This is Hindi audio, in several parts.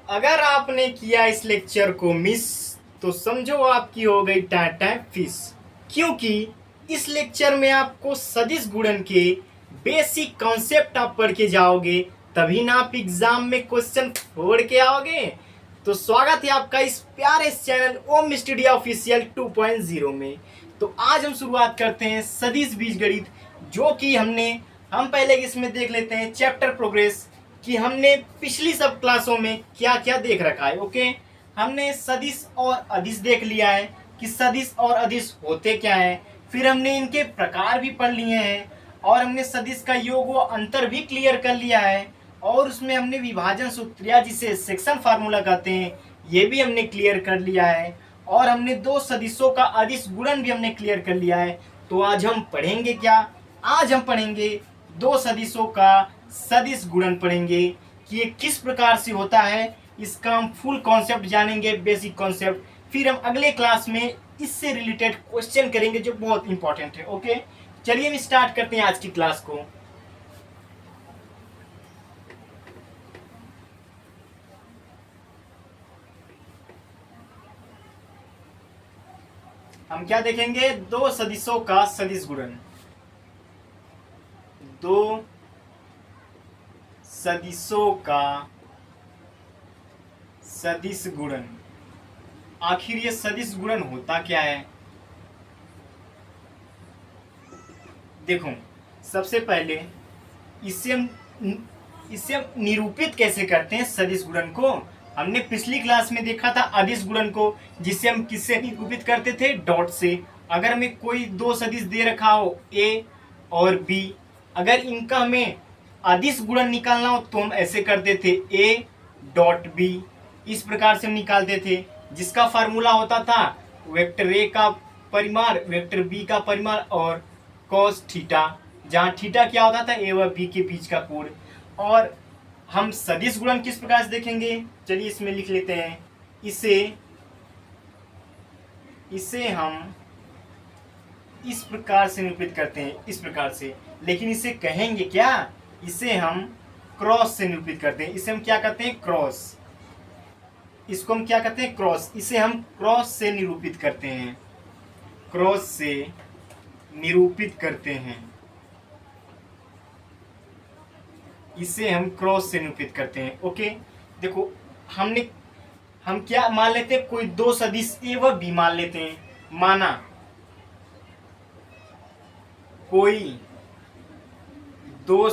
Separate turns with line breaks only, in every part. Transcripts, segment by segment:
अगर आपने किया इस लेक्चर को मिस तो समझो आपकी हो गई टाटा फिश, क्योंकि इस लेक्चर में आपको सदिश गुणन के बेसिक कॉन्सेप्ट आप पढ़ के जाओगे, तभी ना आप एग्जाम में क्वेश्चन फोड़ के आओगे। तो स्वागत है आपका इस प्यारे चैनल ओम स्टूडियो ऑफिशियल 2.0 में। तो आज हम शुरुआत करते हैं सदिश बीजगणित, जो कि हम पहले इसमें देख लेते हैं चैप्टर प्रोग्रेस कि हमने पिछली सब क्लासों में क्या क्या देख रखा है। ओके, हमने सदिश और अदिश देख लिया है कि सदिश और अदिश होते क्या है, फिर हमने इनके प्रकार भी पढ़ लिए हैं, और हमने सदिश का योग व अंतर भी क्लियर कर लिया है, और उसमें हमने विभाजन सूत्र या जिसे सेक्शन फार्मूला कहते हैं ये भी हमने क्लियर कर लिया है, और हमने दो सदिशों का अदिश गुणन भी हमने क्लियर कर लिया है। तो आज हम पढ़ेंगे क्या? आज हम पढ़ेंगे दो सदिशों का सदिश गुणन पढ़ेंगे कि ये किस प्रकार से होता है, इसका हम फुल कॉन्सेप्ट जानेंगे, बेसिक कॉन्सेप्ट। फिर हम अगले क्लास में इससे रिलेटेड क्वेश्चन करेंगे जो बहुत इंपॉर्टेंट है। ओके, चलिए हम स्टार्ट करते हैं आज की क्लास को। हम क्या देखेंगे? दो सदिशों का सदिश गुणन। दो सदिशों का सदिश गुणन। आखिर ये सदिश गुणन होता क्या है? देखो, सबसे पहले इसे हम निरूपित कैसे करते हैं सदिश गुणन को। हमने पिछली क्लास में देखा था अदिश गुणन को, जिसे हम किससे निरूपित करते थे? डॉट से। अगर हमें कोई दो सदिश दे रखा हो ए और बी, अगर इनका हमें अदिश गुणन निकालना हो तो हम ऐसे करते थे ए डॉट बी। इस प्रकार से हम निकालते थे, जिसका फार्मूला होता था वेक्टर ए का परिमाण वेक्टर बी का परिमाण और कॉस थीटा, जहाँ थीटा क्या होता था? ए व बी के बीच का कोण। और हम सदिश गुणन किस प्रकार से देखेंगे? चलिए इसमें लिख लेते हैं। इसे हम इस प्रकार से निरूपित करते हैं, इस प्रकार से। लेकिन इसे कहेंगे क्या? इसे हम क्रॉस से निरूपित करते हैं। इसे हम क्या कहते हैं? क्रॉस। इसको हम क्या कहते हैं? क्रॉस। इसे हम क्रॉस से निरूपित करते हैं, क्रॉस से निरूपित करते हैं। इसे हम क्रॉस से निरूपित करते हैं। ओके, देखो हम क्या मान लेते हैं? कोई दो सदिश ए व बी मान लेते हैं। माना कोई दो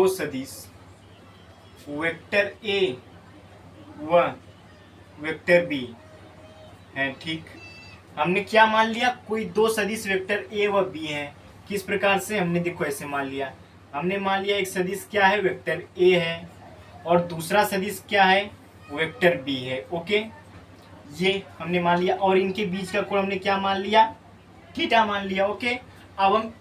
सदिश वेक्टर ए व वेक्टर बी है। ठीक, हमने क्या मान लिया? कोई दो सदिश वेक्टर ए व बी हैं। किस प्रकार से? हमने देखो ऐसे मान लिया। हमने मान लिया एक सदिश क्या है? वेक्टर ए है, और दूसरा सदिश क्या है? वेक्टर बी है। ओके, ये हमने मान लिया, और इनके बीच का कोण हमने क्या मान लिया? थीटा मान लिया। ओके, अब हम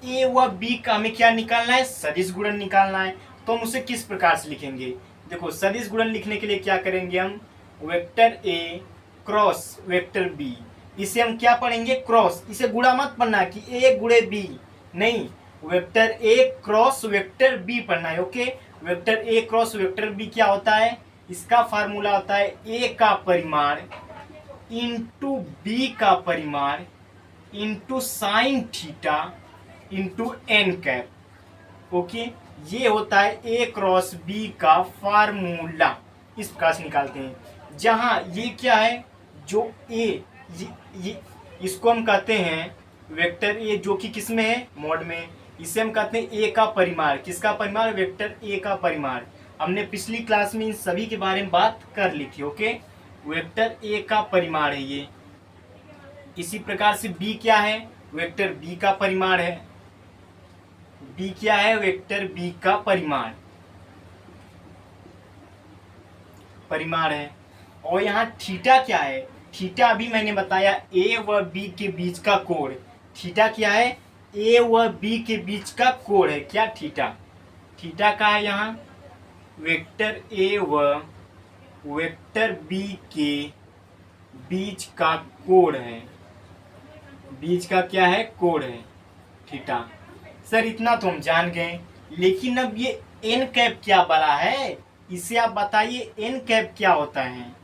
ए व बी का हमें क्या निकालना है? सदिश गुणन निकालना है। तो हम उसे किस प्रकार से लिखेंगे? देखो, सदिश गुणन लिखने के लिए क्या करेंगे हम? Vector A cross vector B, इसे हम क्या पढ़ेंगे? क्रॉस। इसे गुणा मत पढ़ना कि ए गुणे बी, नहीं, vector A cross vector B पढ़ना है। Okay, vector A cross vector B क्या होता है? इसका फार्मूला होता है ए का परिमाण इंटू बी का परिमाण into sine theta into N cap. Okay, ये होता है ए क्रॉस बी का फार्मूला। इस प्रकार से निकालते हैं, जहां ये क्या है? जो ए ये इसको हम कहते हैं वेक्टर ए, जो कि किस में है? मॉड में। इसे हम कहते हैं ए का परिमाण। किसका परिमाण? वेक्टर ए का परिमाण। हमने पिछली क्लास में इन सभी के बारे में बात कर ली थी। ओके, वेक्टर ए का परिमाण है ये। इसी प्रकार से बी क्या है? वेक्टर बी का परिमाण है। बी क्या है? वेक्टर बी का परिमाण है। और यहाँ थीटा क्या है? थीटा अभी मैंने बताया ए व बी के बीच का कोण। थीटा क्या है? ए व बी के बीच का कोण है। क्या? थीटा। थीटा का है यहाँ वेक्टर ए व वेक्टर बी के बीच का कोण है। बीच का क्या है? कोण है, थीटा। सर इतना तो हम जान गए, लेकिन अब ये एन कैप क्या बना है, इसे आप बताइए एन कैप क्या होता है।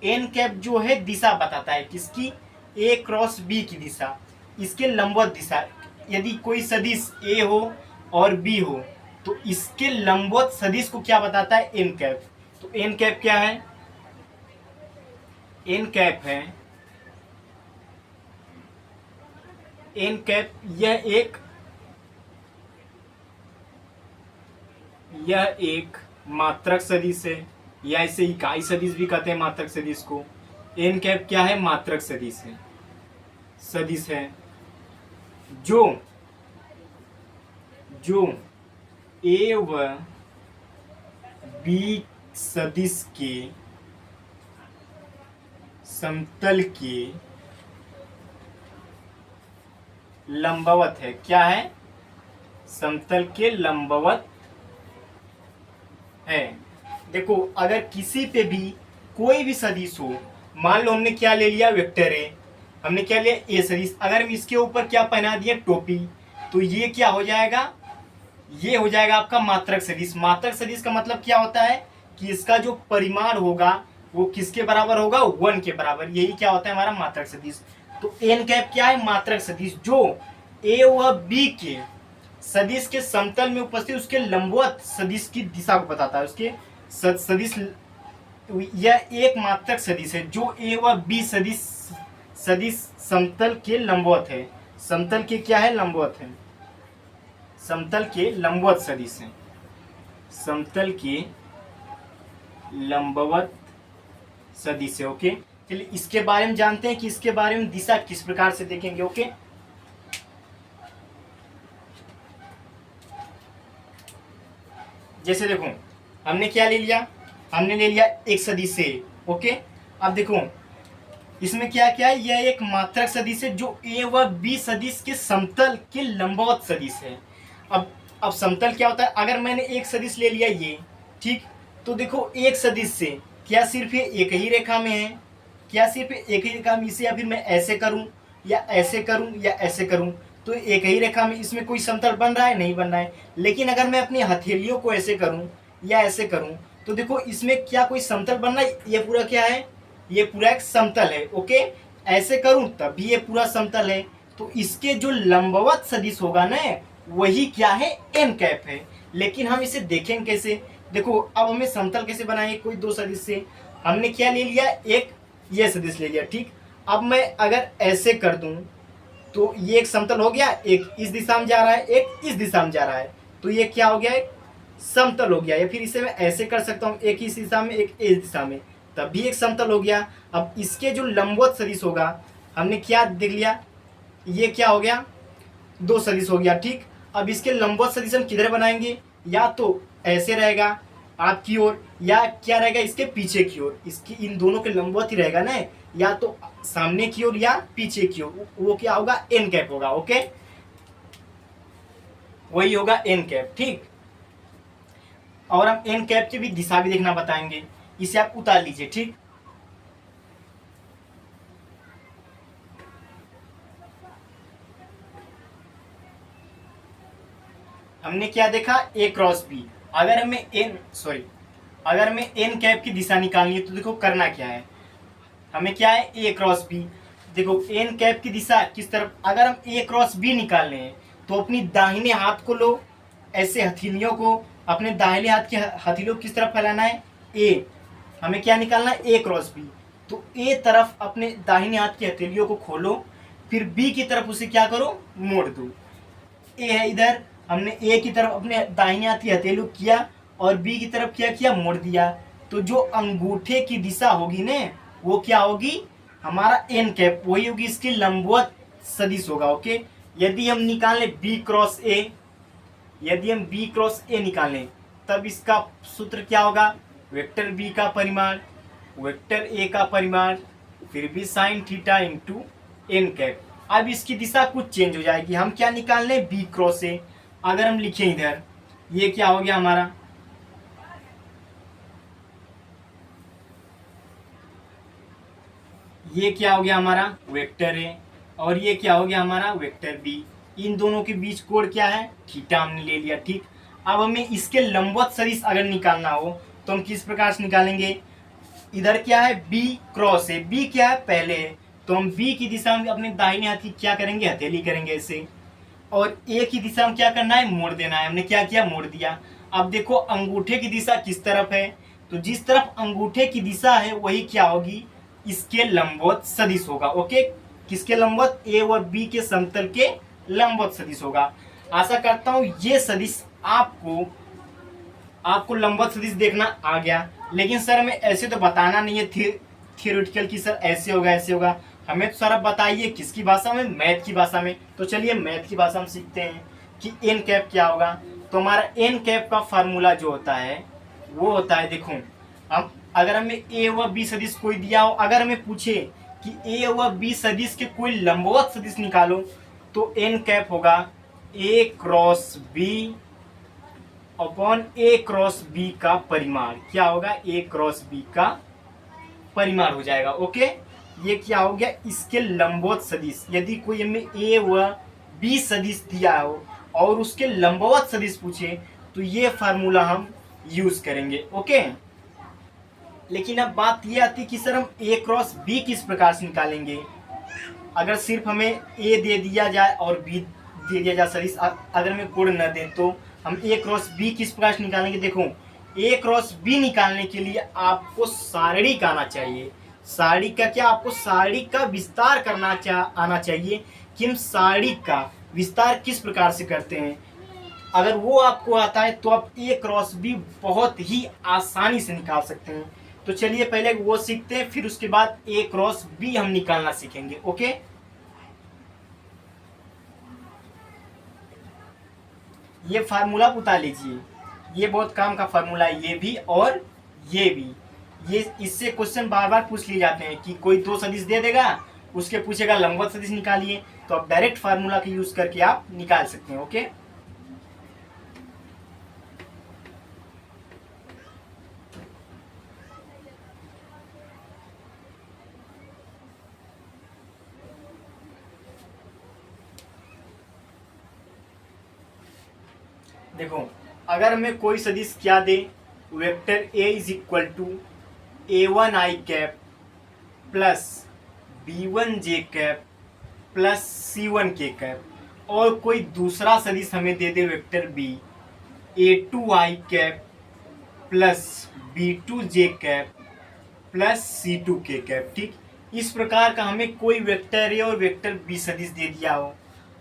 एन कैप जो है दिशा बताता है, किसकी, ए क्रॉस बी की दिशा, इसके लंबवत दिशा। यदि कोई सदिश ए हो और बी हो तो इसके लंबवत सदिश को क्या बताता है, एन कैप। तो एन कैप क्या है, एन कैप है, एन कैप यह एक मात्रक सदिश है, या इसे इकाई सदिश भी कहते हैं मात्रक सदिश को। एन कैप क्या है, मात्रक सदिश है, सदिश है जो जो ए व बी सदिश के समतल के लंबवत है। क्या है, समतल के लंबवत है। देखो अगर किसी पे भी कोई भी सदिश हो, मान लो हमने क्या ले लिया, वेक्टर ए, हमने क्या लिया, ए सदिश, अगर हम इसके ऊपर क्या पहना दिया, टोपी, तो ये क्या हो जाएगा, ये हो जाएगा आपका मात्रक सदिश। मात्रक सदिश का मतलब क्या होता है कि इसका जो परिमाण होगा वो किसके बराबर होगा, 1 के बराबर। यही क्या होता है हमारा मात्रक सदिश। तो एन कैप क्या है, मात्रक सदिश जो ए व बी के सदिश के समतल में उपस्थित उसके लंबवत सदिश की दिशा को बताता है। उसके सदिश, यह एक मात्रक सदिश है जो ए व बी सदिश सदिश समतल के लंबवत है। समतल के क्या है, लंबवत है, समतल के लंबवत सदिश है, समतल के लंबवत सदिश है। ओके, चलिए इसके बारे में जानते हैं कि इसके बारे में दिशा किस प्रकार से देखेंगे। ओके, जैसे देखो हमने क्या ले लिया, हमने ले लिया एक सदिश से। ओके, अब देखो इसमें क्या क्या है, यह एक मात्रक सदिश है जो ए व बी सदिश के समतल के लंबवत सदिश है। अब समतल क्या होता है, अगर मैंने एक सदिश ले लिया ये, ठीक, तो देखो एक सदिश से क्या सिर्फ ये एक ही रेखा में है, क्या सिर्फ एक ही रेखा में इसे, या फिर मैं ऐसे करूं या ऐसे करूं या ऐसे करूं तो एक ही रेखा में इसमें कोई समतल बन रहा है, नहीं बन रहा है। लेकिन अगर मैं अपनी हथेलियों को ऐसे करूं या ऐसे करूं तो देखो इसमें क्या कोई समतल बन रहा है, ये पूरा क्या है, ये पूरा एक समतल है। ओके, ऐसे करूं तब भी ये पूरा समतल है। तो इसके जो लंबवत सदिश होगा ना, वही क्या है, एन कैप है। लेकिन हम इसे देखेंगे कैसे, देखो अब हमें समतल कैसे बनाएंगे, कोई दो सदिश से। हमने क्या ले लिया, एक ये सदिश ले लिया, ठीक। अब मैं अगर ऐसे कर दूं तो ये एक समतल हो गया, एक इस दिशा में जा रहा है, एक इस दिशा में जा रहा है, तो ये क्या हो गया, एक समतल हो गया। या फिर इसे मैं ऐसे कर सकता हूँ, एक इस दिशा में एक इस दिशा में, तब भी एक समतल हो गया। अब इसके जो लंबवत सदिश होगा, हमने क्या देख लिया, ये क्या हो गया, दो सदिश हो गया, ठीक। अब इसके लंबवत सदिश हम किधर बनाएंगे, या तो ऐसे रहेगा आपकी ओर, या क्या रहेगा इसके पीछे की ओर, इसकी इन दोनों के लंबवत ही रहेगा ना, या तो सामने की ओर या पीछे की ओर, वो क्या होगा, एन कैप होगा। ओके, वही होगा एन कैप, ठीक। और हम एन कैप की भी दिशा भी देखना बताएंगे, इसे आप उतार लीजिए, ठीक। हमने क्या देखा, ए क्रॉस बी। अगर हमें एन कैप की दिशा निकालनी है तो देखो करना क्या है, हमें क्या है, ए क्रॉस बी। देखो एन कैप की दिशा किस तरफ, अगर हम ए क्रॉस बी निकालने हैं तो अपनी दाहिने हाथ को लो, ऐसे हथेलियों को अपने दाहिने हाथ की हथेलियों किस तरफ फैलाना है, ए, हमें क्या निकालना है, ए क्रॉस बी। तो ए तरफ अपने दाहिने हाथ की हथेलियों को खोलो, फिर बी की तरफ उसे क्या करो, मोड़ दो। ए है इधर, हमने ए की तरफ अपने दाहिने हाथ की हथेली किया और बी की तरफ क्या किया, मोड़ दिया। तो जो अंगूठे की दिशा होगी ना, वो क्या होगी, हमारा एन कैप, वही होगी, इसकी लंबवत सदिश होगा। ओके, यदि हम निकालें बी क्रॉस ए, यदि हम बी क्रॉस ए निकालें तब इसका सूत्र क्या होगा, वेक्टर बी का परिमाण, वेक्टर ए का परिमाण, फिर भी sine theta into N cap. अब इसकी दिशा कुछ चेंज हो जाएगी, हम क्या निकाल लें, बी क्रॉस ए। अगर हम लिखें इधर, ये क्या हो गया हमारा, ये क्या हो गया हमारा, वेक्टर ए, और ये क्या हो गया हमारा, वेक्टर बी। इन दोनों के बीच कोण क्या है, थीटा हमने ले लिया, ठीक। अब हमें इसके लंबवत सदिश अगर निकालना हो तो हम किस प्रकार से निकालेंगे, इधर क्या है b क्रॉस है, b क्या है पहले है, तो हम b की दिशा में अपने दाहिने हाथ की क्या करेंगे, हथेली करेंगे ऐसे, और a की दिशा में क्या करना है, मोड़ देना है। हमने क्या किया, मोड़ दिया। अब देखो अंगूठे की दिशा किस तरफ है, तो जिस तरफ अंगूठे की दिशा है वही क्या होगी, इसके लंबवत सदिश होगा। ओके, किसके लंबवत, a और b के समतल के लंबवत सदिश होगा। आशा करता हूं ये सदिश आपको लंबवत सदिश देखना आ गया। लेकिन सर हमें ऐसे तो बताना नहीं है थियोरेटिकल की सर ऐसे होगा ऐसे होगा, हमें तो सर अब बताइए किसकी भाषा में, मैथ की भाषा में। तो चलिए मैथ की भाषा में सीखते हैं कि एन कैप क्या होगा। तो हमारा एन कैप का फार्मूला जो होता है वो होता है, देखो हम अगर हमें ए व बी सदिश कोई दिया हो, अगर हमें पूछे कि ए व बी सदिश के कोई लंबवत सदिश निकालो, तो एन कैप होगा ए क्रॉस बी अपॉन ए क्रॉस बी का परिमाण। क्या होगा, ए क्रॉस बी का परिमाण हो जाएगा। ओके, ये क्या हो गया, इसके लंबवत सदिश। यदि कोई हमें ए व बी सदिश दिया हो और उसके लंबवत सदिश पूछे तो ये फार्मूला हम यूज करेंगे। ओके, लेकिन अब बात ये आती कि सर हम ए क्रॉस बी किस प्रकार से निकालेंगे। अगर सिर्फ हमें ए दे दिया जाए और बी दे दिया जाए सदिश, अगर हमें कोड न दें तो हम ए क्रॉस बी किस प्रकार से निकालेंगे। देखो ए क्रॉस बी निकालने के लिए आपको सारणिक आना चाहिए। सारणिक का क्या, आपको सारणिक का विस्तार करना आना चाहिए कि हम सारणिक का विस्तार किस प्रकार से करते हैं। अगर वो आपको आता है तो आप ए क्रॉस बी बहुत ही आसानी से निकाल सकते हैं। तो चलिए पहले वो सीखते हैं, फिर उसके बाद ए क्रॉस बी हम निकालना सीखेंगे। ओके, ये फार्मूला उतार लीजिए, ये बहुत काम का फार्मूला है, ये भी और ये भी। ये इससे क्वेश्चन बार बार पूछ लिए जाते हैं कि कोई दो सदिश दे देगा, उसके पूछेगा लंबवत सदिश निकालिए, तो आप डायरेक्ट फार्मूला का यूज करके आप निकाल सकते हैं। ओके, देखो अगर हमें कोई सदिश क्या दे, vector A is equal to a1 i cap plus b1 j cap plus c1 k cap, और कोई दूसरा सदिश हमें दे दे vector b a2 i cap plus b2 j cap plus c2 k cap. ठीक, इस प्रकार का हमें कोई वेक्टर ए और वेक्टर बी सदिश दे दिया हो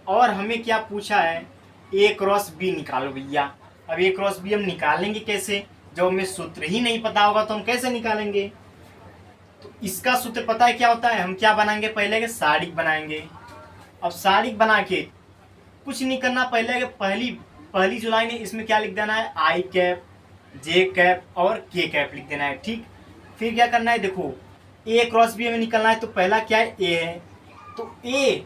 और हमें क्या पूछा है, ए क्रॉस बी निकालो भैया। अब ए क्रॉस बी हम निकालेंगे कैसे, जब हमें सूत्र ही नहीं पता होगा तो हम कैसे निकालेंगे। तो इसका सूत्र पता है क्या होता है, हम क्या बनाएंगे, पहले के सारणिक बनाएंगे। अब सारणिक बना के कुछ नहीं करना, पहले के पहली जो लाइन है इसमें क्या लिख देना है, आई कैप जे कैप और के कैप लिख देना है। ठीक, फिर क्या करना है, देखो ए क्रॉस बी हमें निकलना है, तो पहला क्या है, ए है, तो ए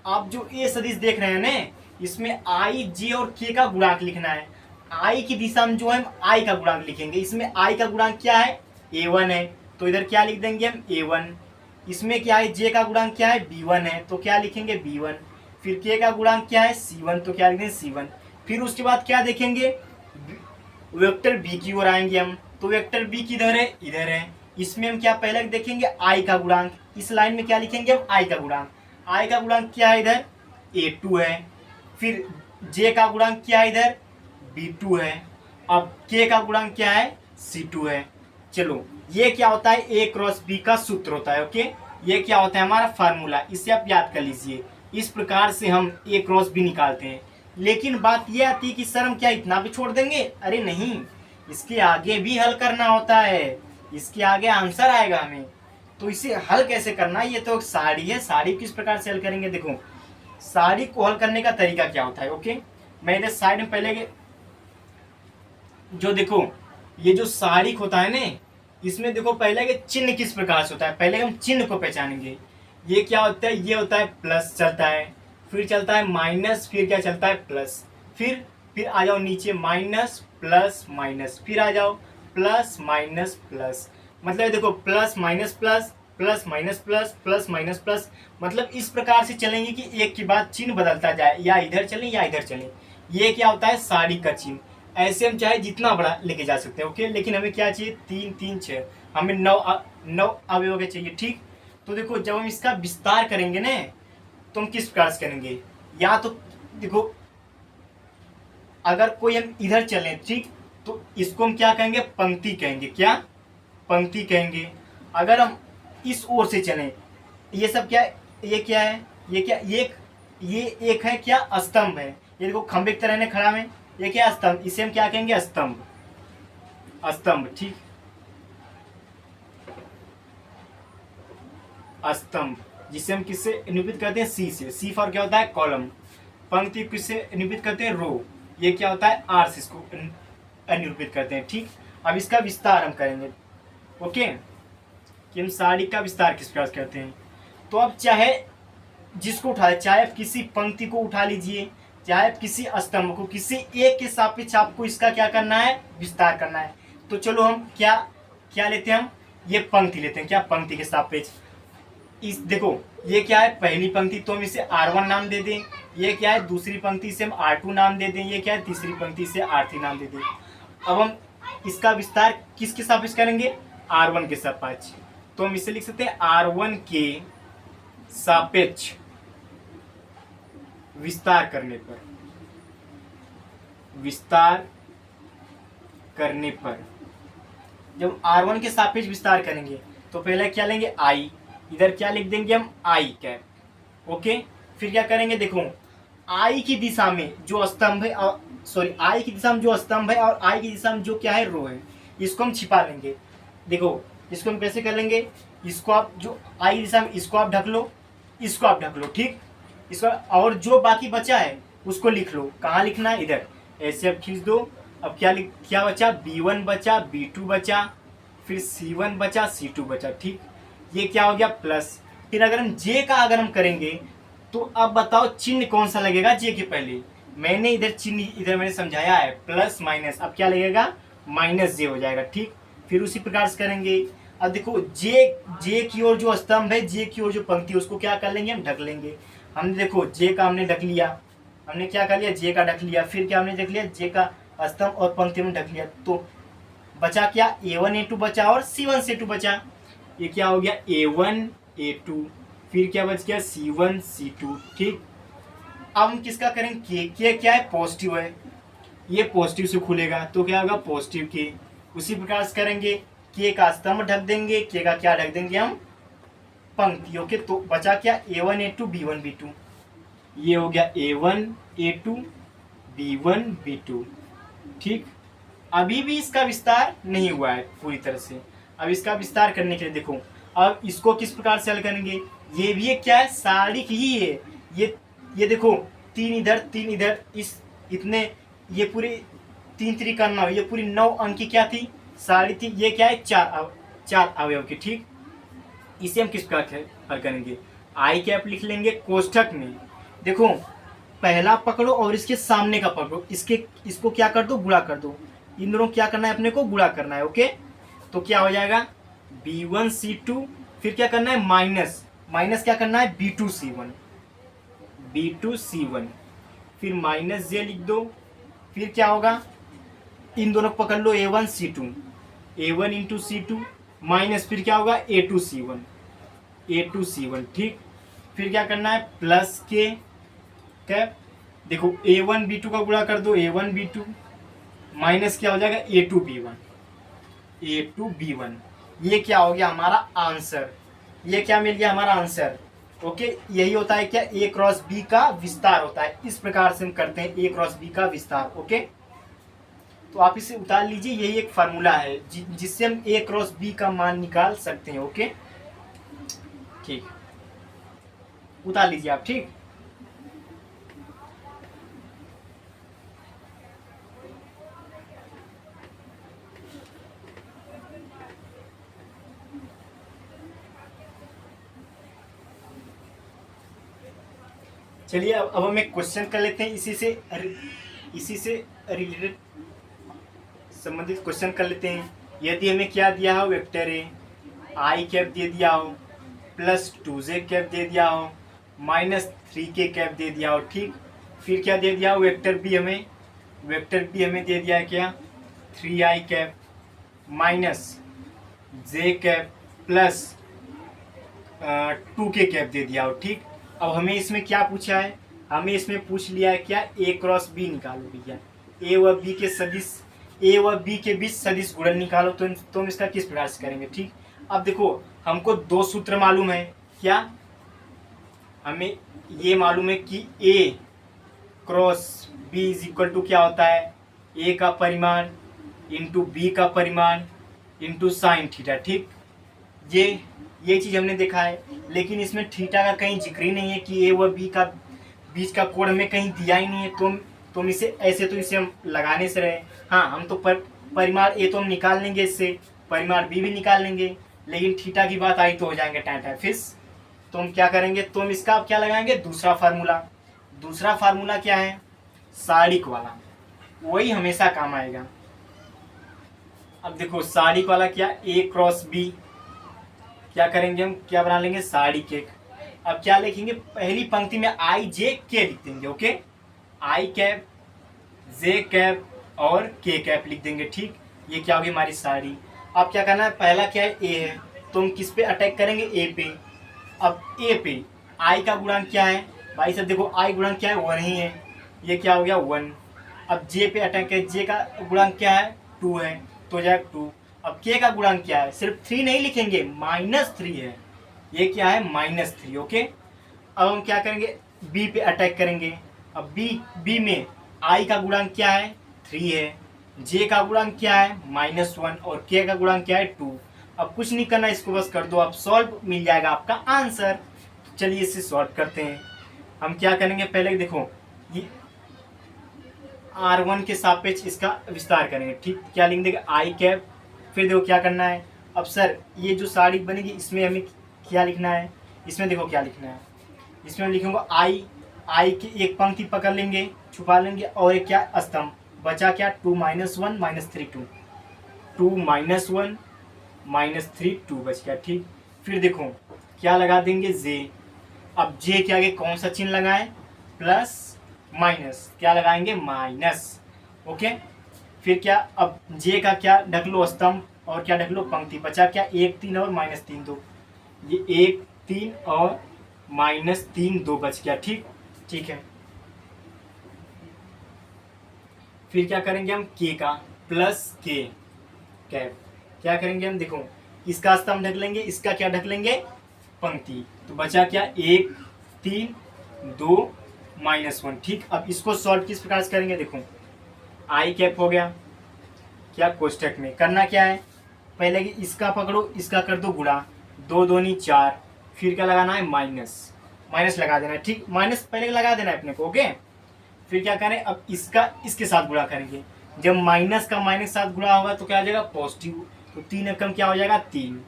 आप जो ए सदिश देख रहे हैं ना, इसमें आई जे और के का गुणांक लिखना है। आई की दिशा में जो है हम आई का गुणांक लिखेंगे, इसमें आई का गुणांक क्या है, a1 है, तो इधर क्या लिख देंगे हम a1। इसमें क्या है, जे का गुणांक क्या है, b1 है, तो क्या लिखेंगे b1। फिर के का गुणांक क्या है, c1, तो क्या लिखेंगे c1। फिर उसके बाद क्या देखेंगे, वेक्टर बी की ओर आएंगे हम, तो वेक्टर बी किधर है, इधर है। इसमें हम क्या पहले देखेंगे, आई का गुणांक, इस लाइन में क्या लिखेंगे हम, आई का गुणांक। आई का गुणांक क्या है, इधर a2 है। फिर जे का गुणांक क्या है, इधर b2 है। अब के का गुणांक क्या है, c2 है। चलो ये क्या होता है, ए क्रॉस बी का सूत्र होता है। ओके, ये क्या होता है, हमारा फार्मूला, इसे आप याद कर लीजिए। इस प्रकार से हम ए क्रॉस बी निकालते हैं। लेकिन बात यह आती है कि सर हम क्या इतना भी छोड़ देंगे, अरे नहीं, इसके आगे भी हल करना होता है, इसके आगे आंसर आएगा हमें। तो इसे हल कैसे करना है, ये तो साड़ी है, साड़ी किस प्रकार से हल करेंगे। देखो साड़ी को हल करने का तरीका क्या होता है। ओके, मैं इधर साइड में पहले जो देखो ये जो सारिक होता है ना, इसमें देखो पहले के चिन्ह किस प्रकार से होता है, पहले हम चिन्ह को पहचानेंगे। ये क्या होता है, ये होता है प्लस चलता है, फिर चलता है माइनस, फिर क्या चलता है प्लस, फिर आ जाओ नीचे माइनस प्लस माइनस, फिर आ जाओ प्लस माइनस प्लस। मतलब देखो plus minus plus, plus minus plus, plus minus plus. मतलब इस प्रकार से चलेंगे कि एक के बाद चिन्ह बदलता जाए, या इधर चलें या इधर चलें। ये क्या होता है, साड़ी का चिन्ह। ऐसे हम चाहे जितना बड़ा लेके जा सकते हैं, ओके। लेकिन हमें क्या चाहिए, 3 3 6, हमें 9 अवयव के चाहिए, ठीक। तो देखो जब हम इसका विस्तार करेंगे ना, तो हम किस प्रकार से करेंगे, या तो देखो अगर कोई हम इधर चलें, ठीक, तो इसको हम क्या कहेंगे, पंक्ति कहेंगे, क्या, पंक्ति कहेंगे। अगर हम इस ओर से चलें, ये सब क्या है, ये क्या है, ये क्या, ये एक है क्या, स्तंभ है। ये देखो खंबे की तरह खड़ा में, ये क्या, स्तंभ, इसे हम क्या कहेंगे, स्तंभ, स्तंभ, ठीक, स्तंभ, जिसे हम किससे निरूपित करते हैं, सी से। सी फॉर क्या होता है, कॉलम। पंक्ति किससे निरूपित करते हैं, रो। ये क्या होता है, आर से इसको निरूपित करते हैं, ठीक। अब इसका विस्तार हम करेंगे, ओके, कि हम साड़ी का विस्तार किस प्रकार करते हैं। तो अब चाहे जिसको उठा, चाहे आप किसी पंक्ति को उठा लीजिए, चाहे आप किसी स्तंभ को, किसी एक के सापेक्ष आपको इसका क्या करना है, विस्तार करना है। तो चलो हम क्या क्या लेते हैं, हम ये पंक्ति लेते हैं, क्या, पंक्ति के सापेक्ष। इस देखो ये क्या है, पहली पंक्ति, तो हम इसे R1 नाम दे दें। ये क्या है, दूसरी पंक्ति से हम R2 नाम दे दें। ये क्या है, तीसरी पंक्ति से R3 नाम दे दें। अब हम इसका विस्तार किसके सापेक्ष करेंगे, R1 के सापेक्ष। तो हम इसे लिख सकते हैं R1 के सापेक्ष विस्तार करने पर, विस्तार करने पर जब R1 के सापेक्ष विस्तार करेंगे, तो पहले क्या लेंगे, I, इधर क्या लिख देंगे हम, I कैप, ओके। फिर क्या करेंगे, देखो I की दिशा में जो स्तंभ है, सॉरी I की दिशा में जो स्तंभ है और I की दिशा में जो क्या है, रो है, इसको हम छिपा लेंगे। देखो इसको हम कैसे कर लेंगे, इसको आप जो I दिशा में, इसको आप ढक लो, इसको आप ढक लो, ठीक। इसको और जो बाकी बचा है उसको लिख लो। कहाँ लिखना है, इधर, ऐसे अब खींच दो। अब क्या बचा, B1 बचा, B2 बचा, फिर C1 बचा, C2 बचा, ठीक। ये क्या हो गया, प्लस। फिर अगर हम J का अगर हम करेंगे, तो अब बताओ चिन्ह कौन सा लगेगा J के पहले। मैंने इधर चिन्ह, इधर मैंने समझाया है, प्लस माइनस, अब क्या लगेगा, माइनस J हो जाएगा, ठीक। फिर उसी प्रकार से करेंगे। अब देखो J की ओर जो स्तंभ है, J की ओर जो पंक्ति है, उसको क्या कर लेंगे, हम ढक लेंगे। हमने देखो J का हमने ढक लिया, हमने क्या कर लिया, J का ढक लिया। फिर क्या हमने ढक लिया, J का स्तंभ और पंक्ति में ढक लिया। तो बचा क्या, A1 A2 बचा और C1 C2 बचा। ये क्या हो गया, A1 A2, फिर क्या बच गया, C1 C2, ठीक। अब हम किसका करेंगे, K क्या है, पॉजिटिव है, ये पॉजिटिव से खुलेगा, तो क्या होगा, पॉजिटिव K। उसी प्रकार से करेंगे, K का स्तंभ ढक देंगे, K का क्या ढक देंगे हम, पंक्ति, ओके। तो बचा क्या, A1 A2 B1 B2, ये हो गया A1 A2 B1 B2, ठीक। अभी भी इसका विस्तार नहीं हुआ है पूरी तरह से। अब इसका विस्तार करने के लिए देखो, अब इसको किस प्रकार से हल करेंगे। ये भी एक क्या है, सारिक ही है। ये देखो 3 इधर 3 इधर, इस इतने, ये पूरी 3 3 का 9, ये पूरी 9 अंक की क्या थी, सारी थी। ये क्या है, 4 अवयव की, ठीक। इसे हम किस प्रकार से हल करेंगे, आई कैप लिख लेंगे कोष्ठक में। देखो पहला पकड़ो और इसके सामने का पकड़ो, इसको क्या कर दो, गुणा कर दो। इन दोनों क्या करना है, अपने को गुणा करना है, ओके। तो क्या हो जाएगा, B1 C2, फिर क्या करना है, माइनस क्या करना है, B2 C1, फिर माइनस J लिख दो। फिर क्या होगा, इन दोनों को पकड़ लो, A1 C2, A1 into C2 minus, फिर क्या होगा, A2 C1, ठीक। फिर क्या करना है, प्लस के कैप, देखो A1 B2 का गुणा कर दो, A1 B2 माइनस क्या हो जाएगा, A2 B1। ये क्या हो गया हमारा आंसर, ये क्या मिल गया हमारा आंसर, ओके। यही होता है क्या, A क्रॉस B का विस्तार होता है। इस प्रकार से हम करते हैं A क्रॉस B का विस्तार, ओके। तो आप इसे उतार लीजिए, यही एक फार्मूला है जिससे हम A क्रॉस B का मान निकाल सकते हैं, ओके, ठीक। उतार लीजिए आप, ठीक। चलिए अब हम एक क्वेश्चन कर लेते हैं, इसी से रिलेटेड संबंधित क्वेश्चन कर लेते हैं। यदि हमें क्या दिया हो, वेक्टर ए आई कैप दे दिया हो, प्लस 2J कैप दे दिया हो, माइनस 3K कैप दे दिया हो, ठीक। फिर क्या दे दिया वेक्टर बी हमें, वेक्टर बी हमें दे दिया है क्या 3i कैप माइनस जे कैप प्लस 2k कैप दे दिया हो। ठीक, अब हमें इसमें क्या पूछा है, हमें इसमें पूछ लिया है क्या ए क्रॉस बी निकालो भैया, ए व बी के सदिश, ए व बी के बीच सदिश गुणन निकालो। तो तुम इसका किस प्रकार से करेंगे। ठीक, अब देखो हमको दो सूत्र मालूम है, क्या हमें ये मालूम है कि A cross B is equal to क्या होता है, ए का परिमाण इंटू बी का परिमाण इंटू साइन थीटा। ठीक, ये चीज हमने देखा है, लेकिन इसमें थीटा का कहीं जिक्र ही नहीं है कि ए व बी का बीच का कोण हमें कहीं दिया ही नहीं है। तुम इसे ऐसे तो इसे हम लगाने से रहे, हाँ हम तो परिमाण ए तो हम निकाल लेंगे, इससे परिमाण बी भी निकाल लेंगे, लेकिन थीटा की बात आई तो हो जाएंगे टाइम फिस। तो हम क्या करेंगे, तुम इसका क्या लगाएंगे दूसरा फार्मूला। दूसरा फार्मूला क्या है, सारिक वाला, वही हमेशा काम आएगा। अब देखो सारिक वाला क्या, ए क्रॉस बी, क्या करेंगे हम, क्या बना लेंगे सारिक एक। अब क्या लिखेंगे, पहली पंक्ति में आई जे के लिख देंगे। ओके, आई कैप जे कैप और के कैप लिख देंगे। ठीक, ये क्या होगी हमारी सारी। अब क्या करना है, पहला क्या है ए है, तो हम किस पे अटैक करेंगे, ए पे। अब ए पे आई का गुणांक क्या है भाई साहब, देखो आई गुणांक क्या है 1 ही है, ये क्या हो गया 1। अब जे पे अटैक है, जे का गुणांक क्या है 2 है, तो हो जाएगा 2। अब के का गुणांक क्या है, सिर्फ 3 नहीं लिखेंगे, -3 है, ये क्या है -3। ओके, अब हम क्या करेंगे, बी पे अटैक करेंगे। अब बी में आई का गुणांक क्या है 3 है, जे का गुणांक क्या है -1 और के का गुणांक क्या है 2। अब कुछ नहीं करना, इसको बस कर दो, अब सॉल्व मिल जाएगा आपका आंसर। तो चलिए इसे सॉल्व करते हैं। हम क्या करेंगे, पहले देखो ये R1 के सापेक्ष इसका विस्तार करेंगे। ठीक, क्या लिख देंगे आई कैप, फिर देखो क्या करना है। अब सर ये जो साड़ी बनेगी इसमें हमें क्या लिखना है, इसमें देखो क्या लिखना है, इसमें लिखूंगा आई की एक पंक्ति पकड़ लेंगे, छुपा लेंगे, और एक क्या स्तंभ बचा, क्या 2 - 1 - 3 2, 2 - 1 - 3 2 बच गया। ठीक, फिर देखो क्या लगा देंगे जे। अब जे के आगे कौन सा चिन्ह लगाएं, प्लस माइनस, क्या लगाएंगे माइनस। ओके, फिर क्या, अब जे का क्या ढक लो स्तंभ, और क्या ढक लो पंक्ति, बचा क्या 1 3 और -3 2, ये 1 3 और -3 2 बच गया। ठीक, ठीक है, फिर क्या करेंगे हम के का प्लस के कैप, क्या करेंगे हम, देखो इसका स्तंभ ढक लेंगे, इसका क्या ढक लेंगे पंक्ति, तो बचा क्या 1 3 2 -1। ठीक, अब इसको सॉल्व किस प्रकार से करेंगे, देखो आई कैप हो गया, क्या कोष्ठक में करना क्या है, पहले कि इसका पकड़ो, इसका कर दो गुणा, 2 दूनी 4, फिर क्या लगाना है माइनस लगा देना है। ठीक, माइनस पहले लगा देना है अपने को। ओके, फिर क्या करें, अब इसका इसके साथ गुणा करेंगे, जब माइनस का माइनस के साथ गुणा होगा तो क्या हो जाएगा पॉजिटिव, तो 3 एकम क्या हो जाएगा 3,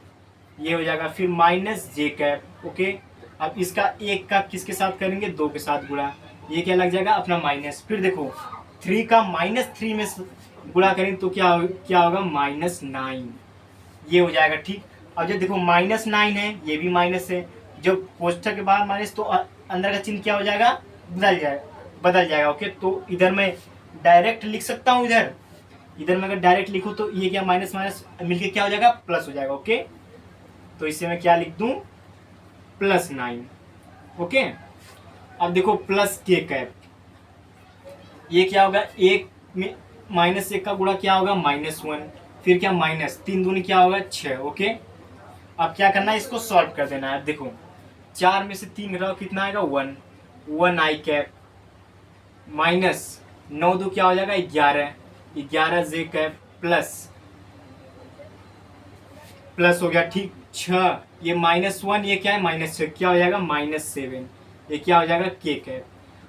ये हो जाएगा, फिर माइनस जे कैप। ओके, अब इसका एक का किसके साथ करेंगे 2 के साथ गुणा, ये क्या लग जाएगा अपना माइनस, फिर देखो 3 का -3 में गुणा करें तो क्या होगा -9, ये हो जाएगा। ठीक, अब जब देखो -9 है, ये भी माइनस है, जब कोष्ठक के बाहर माइनस तो अंदर का चिन्ह क्या हो जाएगा बदल जाएगा। ओके, तो इधर मैं डायरेक्ट लिख सकता हूँ, इधर मैं अगर डायरेक्ट लिखूँ तो ये क्या माइनस माइनस मिलके क्या हो जाएगा प्लस हो जाएगा। ओके, तो इसे मैं क्या लिख दूँ +9। ओके, अब देखो प्लस के कैप, ये क्या होगा 1 में -1 का गुणा क्या होगा -1, फिर क्या -3 दूनी क्या होगा 6। ओके, अब क्या करना है, इसको सॉल्व कर देना है। देखो 4 में से 3 घटाओ कितना आएगा 1 आई कैप, -9 2 क्या हो जाएगा 11 जे कैप, प्लस हो गया। ठीक, 6 ये -1, ये क्या है -6, क्या हो जाएगा -7, ये क्या हो जाएगा के कैप।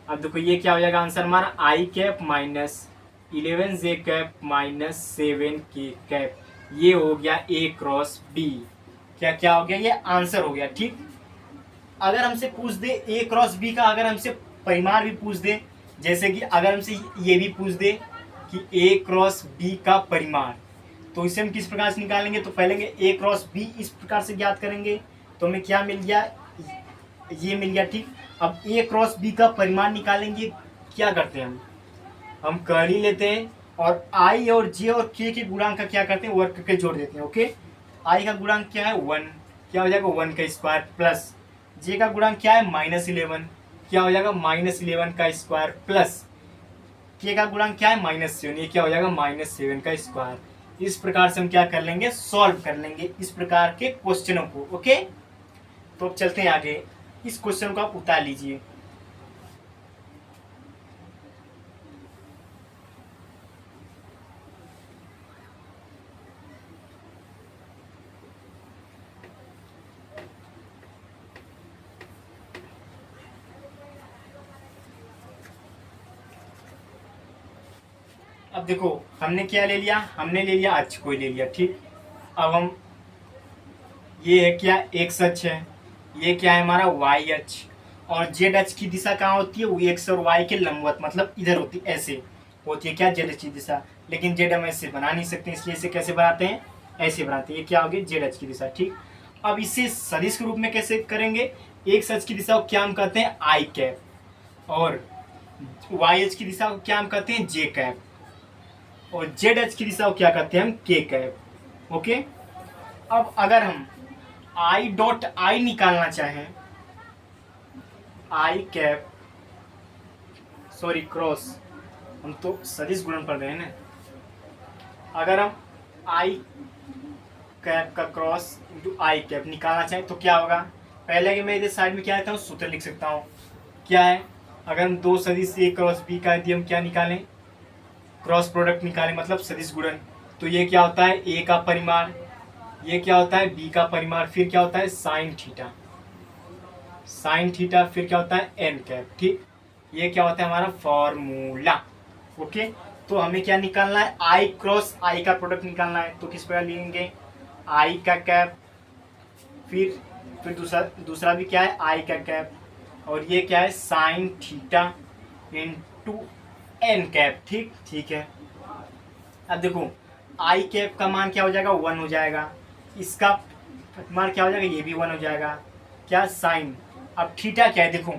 अब देखो ये क्या हो जाएगा आंसर हमारा आई कैप -11 जे कैप -7 के कैप, ये हो गया ए क्रॉस बी। क्या हो गया, ये आंसर हो गया। ठीक, अगर हमसे पूछ दे ए क्रॉस बी का, अगर हमसे परिमाण भी पूछ दे, जैसे कि अगर हमसे ये भी पूछ दे कि ए क्रॉस बी का परिमाण, तो इसे हम किस प्रकार से निकालेंगे, तो पहले ए क्रॉस बी इस प्रकार से ज्ञात करेंगे, तो हमें क्या मिल गया, ये मिल गया। ठीक, अब ए क्रॉस बी का परिमाण निकालेंगे क्या करते हैं हम कर्ली लेते हैं और आई और जे और के गुणांक का क्या करते हैं, वर्ग करके जोड़ देते हैं। ओके, आई का गुणांक क्या है 1, क्या हो जाएगा 1 का स्क्वायर, प्लस जे का गुणांक क्या है -11, क्या हो जाएगा -11 का स्क्वायर, प्लस के का गुणांक क्या है -7, ये क्या हो जाएगा -7 का स्क्वायर। इस प्रकार से हम क्या कर लेंगे, सॉल्व कर लेंगे इस प्रकार के क्वेश्चनों को। ओके, तो अब चलते हैं आगे, इस क्वेश्चन को आप उतार लीजिए। अब देखो हमने क्या ले लिया, हमने ले लिया अक्ष को ले लिया, ठीक। अब हम ये है क्या, एक्स अक्ष है, ये क्या है हमारा वाई अक्ष, और जेड अक्ष की दिशा कहाँ होती है, वो एक्स और वाई के लंबवत, मतलब इधर होती है, ऐसे होती है क्या जेड अक्ष की दिशा। लेकिन जेड हम ऐसे बना नहीं सकते, इसलिए इसे कैसे बनाते हैं, ऐसे बनाते हैं। ये क्या होगी, जेड अक्ष की दिशा, ठीक। अब इसे सदिश के रूप में कैसे करेंगे, एक्स अक्ष की दिशा को क्या हम कहते हैं, आई कैप, और वाई अक्ष की दिशा को क्या हम कहते हैं, जे कैप, और जेड अक्ष की दिशा को क्या कहते हैं हम, के कैप। ओके, अब अगर हम आई डॉट आई निकालना चाहें, आई कैप, सॉरी क्रॉस, हम तो सदिश गुणन पढ़ रहे हैं ना। अगर हम आई कैप का क्रॉस इंटू आई कैप निकालना चाहें तो क्या होगा, पहले कि मैं इधर साइड में क्या रहता हूँ, सूत्र लिख सकता हूँ। क्या है, अगर हम दो सदिश ए क्रॉस बी का यदि हम क्या निकालें, क्रॉस प्रोडक्ट निकालें, मतलब सदिश गुणन, तो ये क्या होता है, ए का परिमाण, ये क्या होता है बी का परिमाण, फिर क्या होता है साइन थीटा, साइन थीटा, फिर क्या होता है एन कैप, ठीक। ये क्या होता है हमारा फॉर्मूला। ओके, तो हमें क्या निकालना है, आई क्रॉस आई का प्रोडक्ट निकालना है, तो किस प्रकार लिखेंगे, आई का कैप, फिर दूसरा भी क्या है आई का कैप, और ये क्या है sine theta into N cap, ठीक है। अब देखो आई कैप का मान क्या हो जाएगा, 1 हो जाएगा, इसका मान क्या हो जाएगा, ये भी 1 हो जाएगा, क्या साइन। अब थीटा क्या है, देखो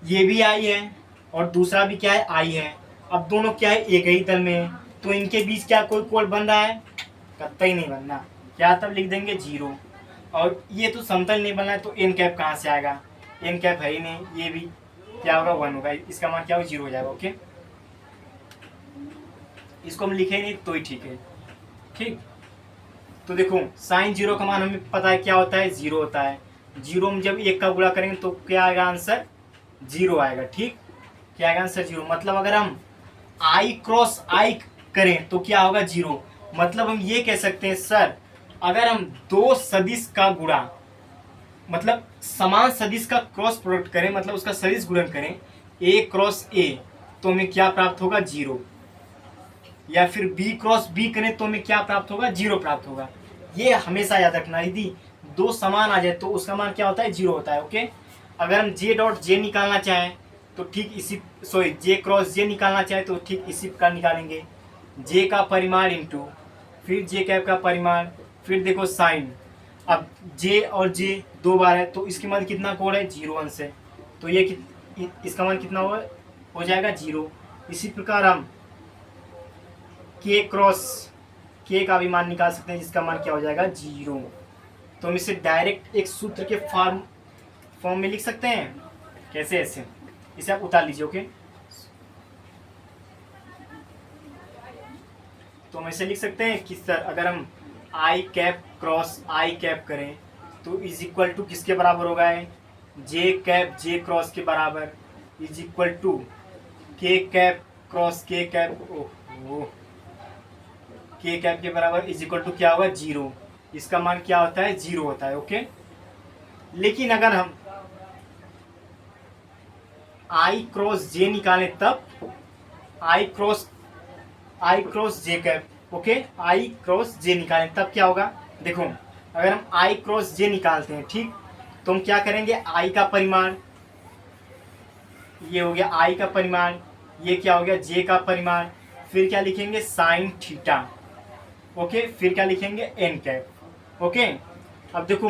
ये भी आई है और दूसरा भी क्या है आई है, अब दोनों क्या है एक ही तल में है, तो इनके बीच क्या कोई कोण बन रहा है, कतई नहीं बनना, क्या तब लिख देंगे 0। और ये तो समतल नहीं बनना है, तो एन कैप कहाँ से आएगा, एन कैप है ही नहीं, ये भी क्या होगा 1 होगा, इसका मान क्या होगा 0 हो जाएगा। ओके, इसको हम लिखे नहीं तो ही ठीक है, ठीक। तो देखो साइन 0 का मान हमें पता है क्या होता है, 0 होता है, 0 में जब 1 का गुणा करेंगे तो क्या आएगा आंसर, 0 आएगा, ठीक। क्या आएगा आंसर 0, मतलब अगर हम आई क्रॉस आई करें तो क्या होगा 0, मतलब हम ये कह सकते हैं सर, अगर हम दो सदिश का गुणा, मतलब समान सदिश का क्रॉस प्रोडक्ट करें, मतलब उसका सदिश गुणन करें ए क्रॉस ए, तो हमें क्या प्राप्त होगा 0, या फिर बी क्रॉस बी करें तो हमें क्या प्राप्त होगा, 0 प्राप्त होगा। ये हमेशा याद रखना, यदि दो समान आ जाए तो उसका मान क्या होता है, 0 होता है। ओके, अगर हम जे डॉट जे निकालना चाहें तो ठीक इसी, सॉरी जे क्रॉस जे निकालना चाहें तो ठीक इसी प्रकार निकालेंगे, जे का परिमाण इंटू फिर जे कैप का परिमाण, फिर देखो साइन। अब जे और जे 2 बार है तो इसके मान कितना कोण है, 0 अंश है, तो ये इसका मान कितना हो जाएगा 0। इसी प्रकार हम के क्रॉस के का भी मान निकाल सकते हैं, जिसका मान क्या हो जाएगा 0। तो हम इसे डायरेक्ट एक सूत्र के फॉर्म में लिख सकते हैं, कैसे, ऐसे, इसे आप उतार लीजिए। ओके, तो हम ऐसे लिख सकते हैं कि सर अगर हम आई कैप क्रॉस आई कैप करें तो इज इक्वल टू किसके बराबर होगा, जे कैप जे क्रॉस के बराबर, इज इक्वल टू के कैप क्रॉस के कैप, के कैप के बराबर, इज इक्वल टू क्या होगा 0, इसका मान क्या होता है 0 होता है। ओके, लेकिन अगर हम आई क्रॉस जे निकालें तब, आई क्रॉस जे कैप, ओके, आई क्रॉस जे निकालें तब क्या होगा, देखो अगर हम आई क्रॉस जे निकालते हैं, ठीक, तो हम क्या करेंगे, आई का परिमाण, ये हो गया आई का परिमाण, ये क्या हो गया जे का परिमाण, फिर क्या लिखेंगे साइन थीटा, ओके, फिर क्या लिखेंगे एन कैप। ओके, अब देखो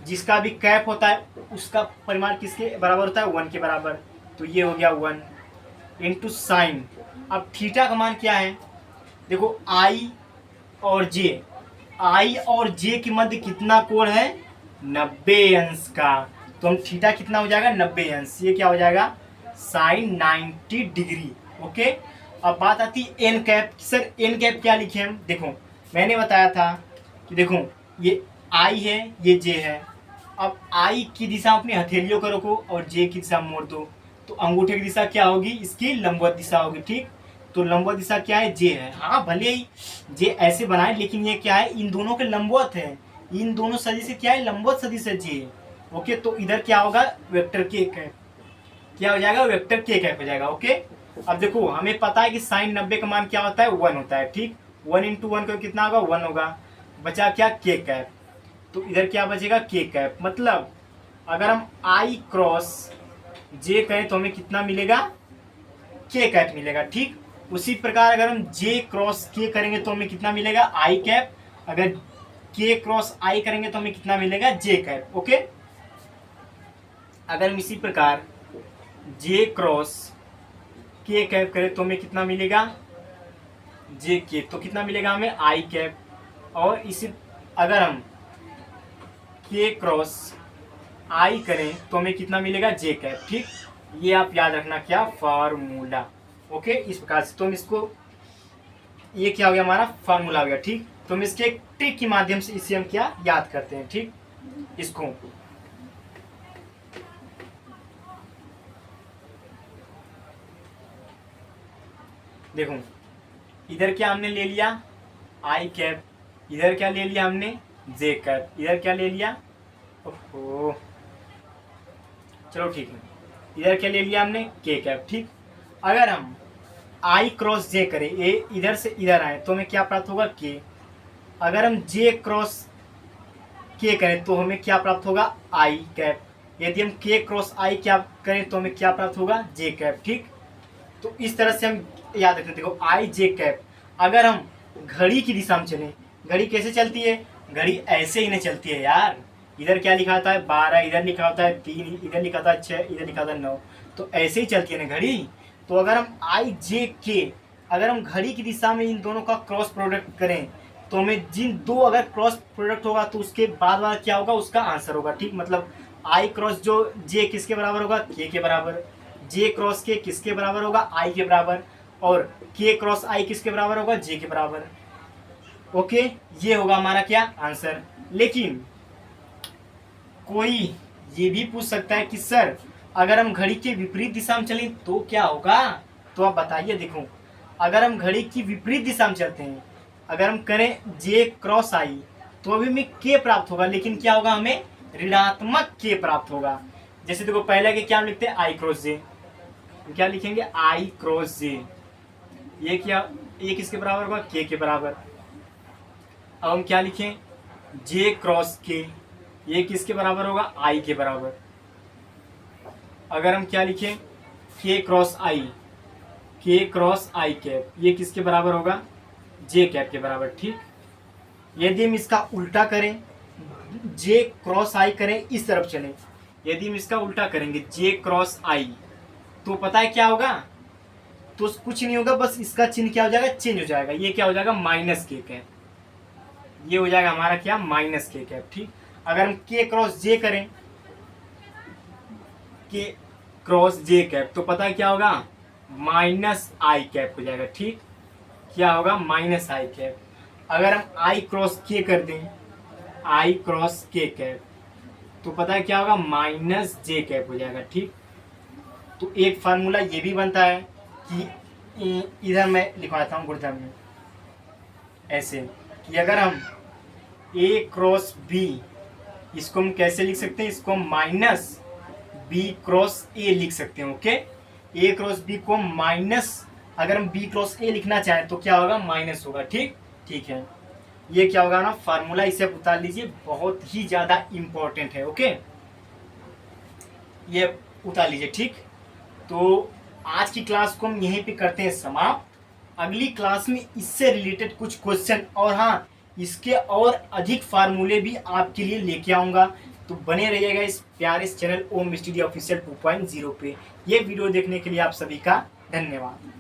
जिसका भी कैप होता है उसका परिमाण किसके बराबर होता है, 1 के बराबर, तो ये हो गया 1 इंटू साइन। अब थीटा का मान क्या है, देखो आई और जे, आई और जे के मध्य कितना कोण है, 90 अंश का। तो हम थीटा कितना हो जाएगा, 90 अंश। ये क्या हो जाएगा, साइन 90 डिग्री। ओके, अब बात आती है N cap. Sir N cap क्या लिखे हम, देखो मैंने बताया था कि देखो ये आई है, ये जे है। अब आई की दिशा अपनी हथेलियों को रखो और जे की दिशा मोड़ दो, तो अंगूठे की दिशा क्या होगी, इसकी लंबवत दिशा होगी। ठीक, तो लंबवत दिशा क्या है, जे है। हाँ भले ही जे ऐसे बनाए, लेकिन ये क्या है, इन दोनों के लंबवत है, इन दोनों सदिश क्या है, लंबवत सदिश है जे। ओके, तो इधर क्या होगा, वेक्टर के कैप, क्या हो जाएगा, वेक्टर के कैप हो जाएगा। ओके, अब देखो हमें पता है कि साइन 90 का मान क्या होता है, 1 होता है। ठीक, 1 इंटू 1 का कितना होगा, 1 होगा। बचा क्या, के कैप। तो इधर क्या बचेगा, के कैप। मतलब अगर हम आई क्रॉस जे करें तो हमें कितना मिलेगा, के कैप मिलेगा। ठीक, उसी प्रकार अगर हम जे क्रॉस के करेंगे तो हमें कितना मिलेगा, आई कैप। अगर के क्रॉस आई करेंगे तो हमें कितना मिलेगा, जे कैप। ओके, अगर हम इसी प्रकार जे क्रॉस के कैप करें तो हमें कितना मिलेगा, जे के, तो कितना मिलेगा हमें, आई कैप। और इसी अगर हम के क्रॉस आई करें तो हमें कितना मिलेगा, जे कैप। ठीक, ये आप याद रखना क्या, फार्मूला। ओके, इस प्रकार से तुम इसको, ये क्या हो गया, हमारा फार्मूला हो गया। ठीक, तो हम इसके एक ट्रिक के माध्यम से इसे हम क्या याद करते हैं। ठीक, इसको देखो, इधर क्या हमने ले लिया, आई कैप, इधर क्या ले लिया हमने, जे कैप, इधर क्या ले लिया, ओहो चलो ठीक है, इधर क्या ले लिया हमने, के कैप। ठीक, अगर हम आई क्रॉस जे करें, ए इधर से इधर आए तो हमें क्या प्राप्त होगा, के। अगर हम जे क्रॉस के करें तो हमें क्या प्राप्त होगा, आई कैप। यदि हम के क्रॉस आई क्या करें तो हमें क्या प्राप्त होगा, जे कैप। ठीक, तो इस तरह से हम याद रखते हैं। देखो आई जे कैप। अगर हम घड़ी की दिशा में चलें, घड़ी कैसे चलती है, घड़ी ऐसे ही नहीं चलती है यार। इधर क्या लिखा होता है, 12, इधर लिखा होता है 3, इधर लिखा होता है 6, इधर लिखा होता है 9, तो ऐसे ही चलती है ना घड़ी। तो अगर हम आई जे के, अगर हम घड़ी की दिशा में इन दोनों का क्रॉस प्रोडक्ट करें तो हमें जिन दो अगर क्रॉस प्रोडक्ट होगा तो उसके बाद वाला क्या होगा, उसका आंसर होगा। ठीक, मतलब आई क्रॉस जो जे किसके बराबर होगा, के बराबर। जे क्रॉस के किसके बराबर होगा, आई के बराबर। और के क्रॉस आई किसके बराबर होगा, जे के बराबर। ओके, ये होगा हमारा क्या आंसर। लेकिन कोई ये भी पूछ सकता है कि सर अगर हम घड़ी के विपरीत दिशा में चलें तो क्या होगा, तो आप बताइए। देखो अगर हम घड़ी की विपरीत दिशा में चलते हैं, अगर हम करें जे क्रॉस आई तो अभी हमें के प्राप्त होगा, लेकिन क्या होगा, हमें ऋणात्मक के प्राप्त होगा। जैसे देखो पहले के क्या हम लिखते हैं, आई क्रॉस जे, क्या लिखेंगे, आई क्रॉस जे। ये क्या, ये किसके बराबर होगा, के बराबर। अब हम क्या लिखें, जे क्रॉस के, ये किसके बराबर होगा, आई के बराबर। अगर हम क्या लिखें, के क्रॉस आई, के क्रॉस आई कैप, ये किसके बराबर होगा, जे कैप के बराबर। ठीक, यदि हम इसका उल्टा करें, जे क्रॉस आई करें, इस तरफ चलें, यदि हम इसका उल्टा करेंगे जे क्रॉस आई, तो पता है क्या होगा, तो कुछ नहीं होगा, बस इसका चिन्ह क्या हो जाएगा, चेंज हो जाएगा। ये क्या हो जाएगा, माइनस के कैप, ये हो जाएगा हमारा क्या, माइनस के कैप। ठीक, अगर हम के क्रॉस जे करें, के क्रॉस जे कैप, तो पता है क्या होगा, माइनस आई कैप हो जाएगा। ठीक, क्या होगा, माइनस आई कैप। अगर हम आई क्रॉस के कर दें, आई क्रॉस के कैप, तो पता है क्या होगा, माइनस जे कैप हो जाएगा। ठीक, तो एक फार्मूला ये भी बनता है कि इधर मैं लिखवाता हूँ गुणधर्म में ऐसे, कि अगर हम ए क्रॉस बी, इसको हम कैसे लिख सकते हैं, इसको हम माइनस बी क्रॉस ए लिख सकते हैं। ओके, ए क्रॉस बी को माइनस, अगर हम बी क्रॉस ए लिखना चाहें तो क्या होगा, माइनस होगा। ठीक, ठीक है, ये क्या होगा ना फार्मूला, इसे आप उतार लीजिए, बहुत ही ज्यादा इंपॉर्टेंट है। ओके, ये उतार लीजिए। ठीक, तो आज की क्लास को हम यहीं पे करते हैं समाप्त। अगली क्लास में इससे रिलेटेड कुछ क्वेश्चन और हाँ, इसके और अधिक फार्मूले भी आपके लिए लेके आऊंगा, तो बने रहिएगा इस प्यारे चैनल ओम स्टूडियो ऑफिशियल 2.0 पे। ये वीडियो देखने के लिए आप सभी का धन्यवाद।